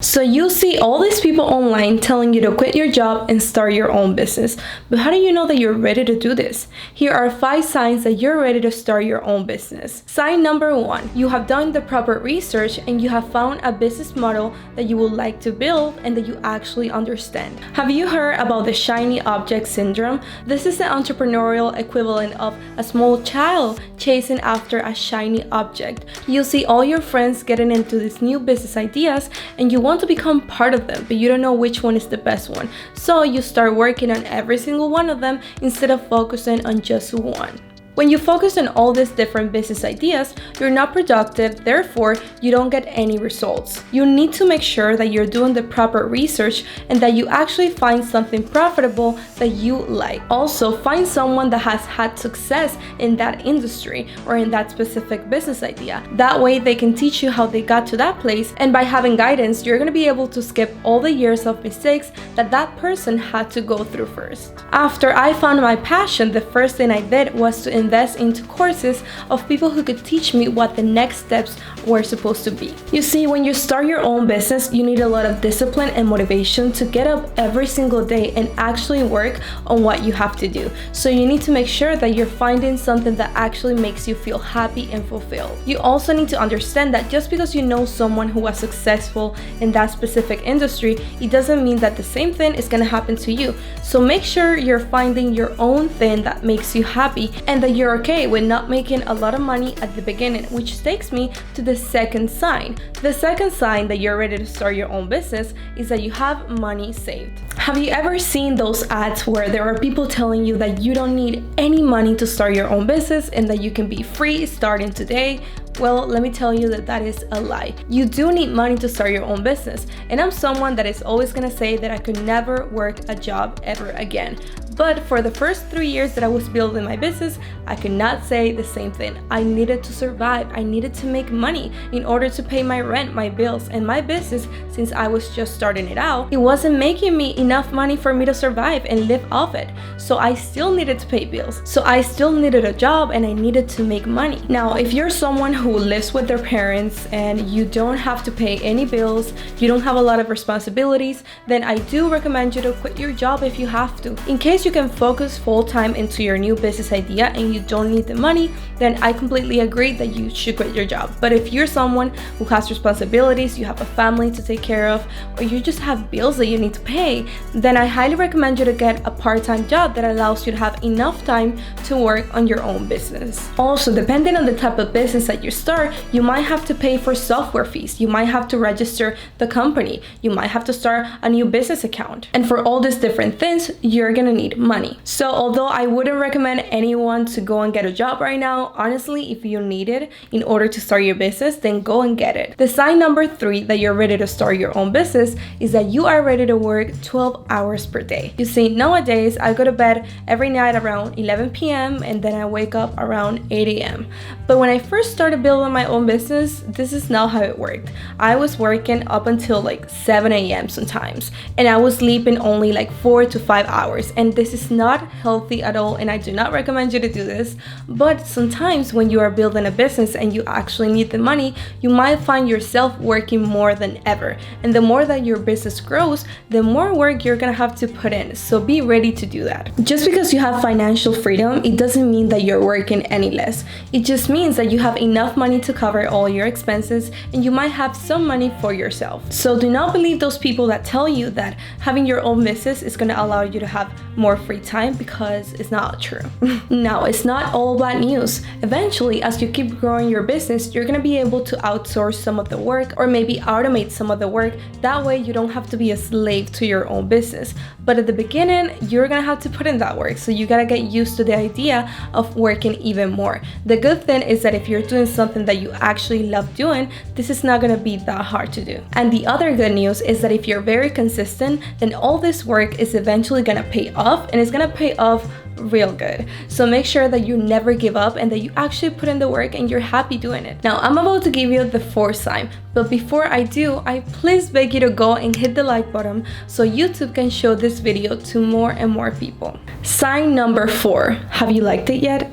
So you see all these people online telling you to quit your job and start your own business. But how do you know that you're ready to do this? Here are 5 signs that you're ready to start your own business. Sign number 1, you have done the proper research and you have found a business model that you would like to build and that you actually understand. Have you heard about the shiny object syndrome? This is the entrepreneurial equivalent of a small child chasing after a shiny object. You see all your friends getting into these new business ideas and you want to become part of them, but you don't know which one is the best one. So you start working on every single one of them instead of focusing on just one. When you focus on all these different business ideas, you're not productive, therefore you don't get any results. You need to make sure that you're doing the proper research and that you actually find something profitable that you like. Also, find someone that has had success in that industry or in that specific business idea. That way they can teach you how they got to that place, and by having guidance, you're going to be able to skip all the years of mistakes that person had to go through first. After I found my passion, the first thing I did was to invest into courses of people who could teach me what the next steps were supposed to be. You see, when you start your own business, you need a lot of discipline and motivation to get up every single day and actually work on what you have to do. So you need to make sure that you're finding something that actually makes you feel happy and fulfilled. You also need to understand that just because you know someone who was successful in that specific industry, it doesn't mean that the same thing is going to happen to you. So make sure you're finding your own thing that makes you happy and that you're okay with not making a lot of money at the beginning, which takes me to the second sign. The second sign that you're ready to start your own business is that you have money saved. Have you ever seen those ads where there are people telling you that you don't need any money to start your own business and that you can be free starting today? Well, let me tell you that is a lie. You do need money to start your own business, and I'm someone that is always gonna say that I could never work a job ever again. But for the first 3 years that I was building my business, I could not say the same thing. I needed to survive. I needed to make money in order to pay my rent, my bills, and my business, since I was just starting it out, it wasn't making me enough money for me to survive and live off it. So I still needed to pay bills. So I still needed a job and I needed to make money. Now, if you're someone who lives with their parents and you don't have to pay any bills, you don't have a lot of responsibilities, then I do recommend you to quit your job if you have to. In case you can focus full-time into your new business idea and you don't need the money, then I completely agree that you should quit your job. But if you're someone who has responsibilities, you have a family to take care of, or you just have bills that you need to pay, then I highly recommend you to get a part-time job that allows you to have enough time to work on your own business. Also, depending on the type of business that you start, you might have to pay for software fees, you might have to register the company, you might have to start a new business account. And for all these different things, you're gonna need money. So although I wouldn't recommend anyone to go and get a job right now, honestly, if you need it in order to start your business, then go and get it. The sign number 3 that you're ready to start your own business is that you are ready to work 12 hours per day. You see, nowadays I go to bed every night around 11 p.m. and then I wake up around 8 a.m. But when I first started building my own business, this is not how it worked. I was working up until like 7 a.m. sometimes, and I was sleeping only like 4 to 5 hours, and this is not healthy at all, and I do not recommend you to do this. But sometimes when you are building a business and you actually need the money, you might find yourself working more than ever, and the more that your business grows, the more work you're gonna have to put in. So be ready to do that. Just because you have financial freedom, it doesn't mean that you're working any less. It just means that you have enough money to cover all your expenses and you might have some money for yourself. So do not believe those people that tell you that having your own business is going to allow you to have more free time, because it's not true. Now, it's not all bad news. Eventually, as you keep growing your business, you're going to be able to outsource some of the work or maybe automate some of the work. That way you don't have to be a slave to your own business. But at the beginning, you're going to have to put in that work. So you got to get used to the idea of working even more. The good thing is that if you're doing something that you actually love doing, this is not going to be that hard to do. And the other good news is that if you're very consistent, then all this work is eventually going to pay off, and it's going to pay off real good. So make sure that you never give up and that you actually put in the work and you're happy doing it. Now, I'm about to give you the 4th sign, but before I do, I please beg you to go and hit the like button so YouTube can show this video to more and more people. Sign number 4. Have you liked it yet?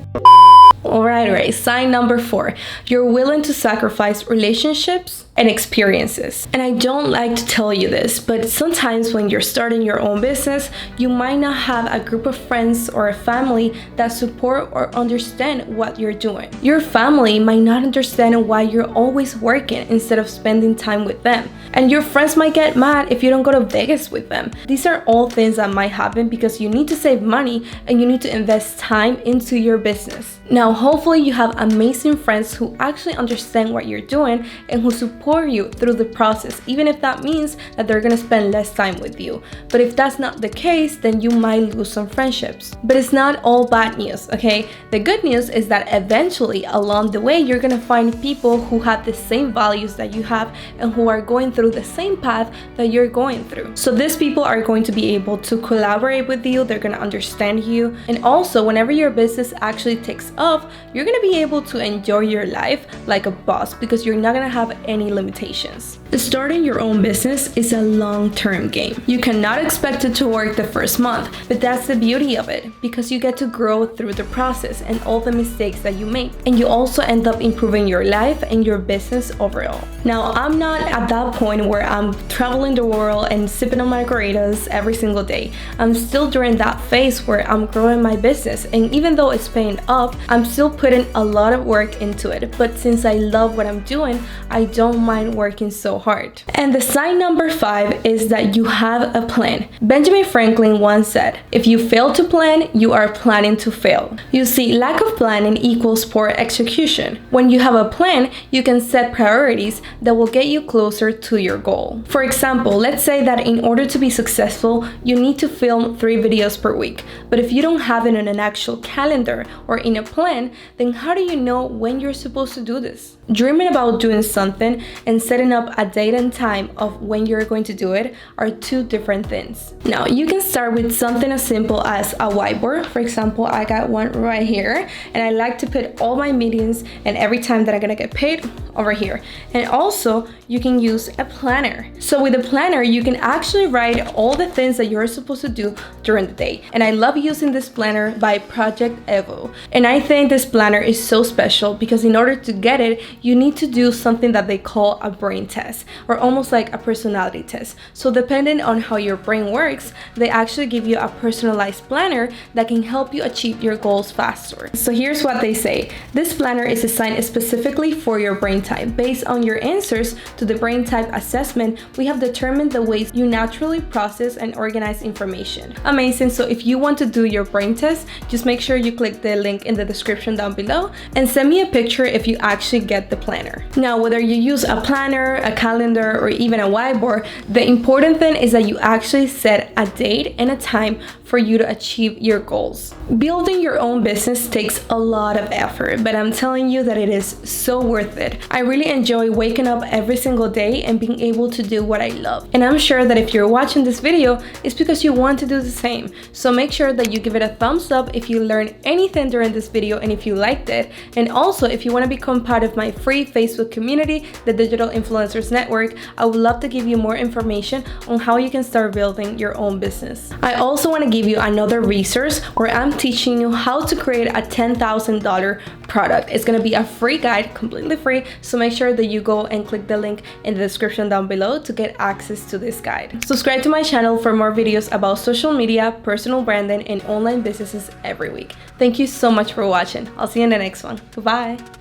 Alright, sign number 4. You're willing to sacrifice relationships, and experiences. And I don't like to tell you this, but sometimes when you're starting your own business, you might not have a group of friends or a family that support or understand what you're doing. Your family might not understand why you're always working instead of spending time with them. And your friends might get mad if you don't go to Vegas with them. These are all things that might happen because you need to save money and you need to invest time into your business. Now, hopefully you have amazing friends who actually understand what you're doing and who support you through the process, even if that means that they're gonna spend less time with you. But if that's not the case, then you might lose some friendships. But it's not all bad news, okay? The good news is that eventually along the way, you're gonna find people who have the same values that you have and who are going through the same path that you're going through. So these people are going to be able to collaborate with you, they're gonna understand you, and also whenever your business actually takes off, you're gonna be able to enjoy your life like a boss because you're not gonna have any limitations. Starting your own business is a long-term game. You cannot expect it to work the first month, but that's the beauty of it because you get to grow through the process and all the mistakes that you make, and you also end up improving your life and your business overall. Now, I'm not at that point where I'm traveling the world and sipping on margaritas every single day. I'm still during that phase where I'm growing my business, and even though it's paying off, I'm still putting a lot of work into it. But since I love what I'm doing, I don't mind working so hard. And the sign number 5 is that you have a plan. Benjamin Franklin once said, "If you fail to plan, you are planning to fail." You see, lack of planning equals poor execution. When you have a plan, you can set priorities that will get you closer to your goal. For example, let's say that in order to be successful, you need to film 3 videos per week. But if you don't have it on an actual calendar or in a plan, then how do you know when you're supposed to do this? Dreaming about doing something and setting up a date and time of when you're going to do it are 2 different things. Now, you can start with something as simple as a whiteboard. For example, I got one right here, and I like to put all my meetings and every time that I'm gonna get paid over here. And also, you can use a planner. So with a planner, you can actually write all the things that you're supposed to do during the day. And I love using this planner by Project Evo. And I think this planner is so special because in order to get it, you need to do something that they call a brain test, or almost like a personality test. So depending on how your brain works, they actually give you a personalized planner that can help you achieve your goals faster. So here's what they say. This planner is designed specifically for your brain type. Based on your answers to the brain type assessment, we have determined the ways you naturally process and organize information. Amazing. So if you want to do your brain test, just make sure you click the link in the description down below and send me a picture if you actually get the planner. Now, whether you use a planner, a calendar, or even a whiteboard, the important thing is that you actually set a date and a time for you to achieve your goals. Building your own business takes a lot of effort, but I'm telling you that it is so worth it. I really enjoy waking up every single day and being able to do what I love. And I'm sure that if you're watching this video, it's because you want to do the same. So make sure that you give it a thumbs up if you learned anything during this video and if you liked it. And also, if you want to become part of my free Facebook community, the Digital Influencers Network, I would love to give you more information on how you can start building your own business. I also want to give you another resource where I'm teaching you how to create a $10,000 product. It's going to be a free guide, completely free, so make sure that you go and click the link in the description down below to get access to this guide. Subscribe to my channel for more videos about social media, personal branding, and online businesses every week. Thank you so much for watching. I'll see you in the next one. Goodbye.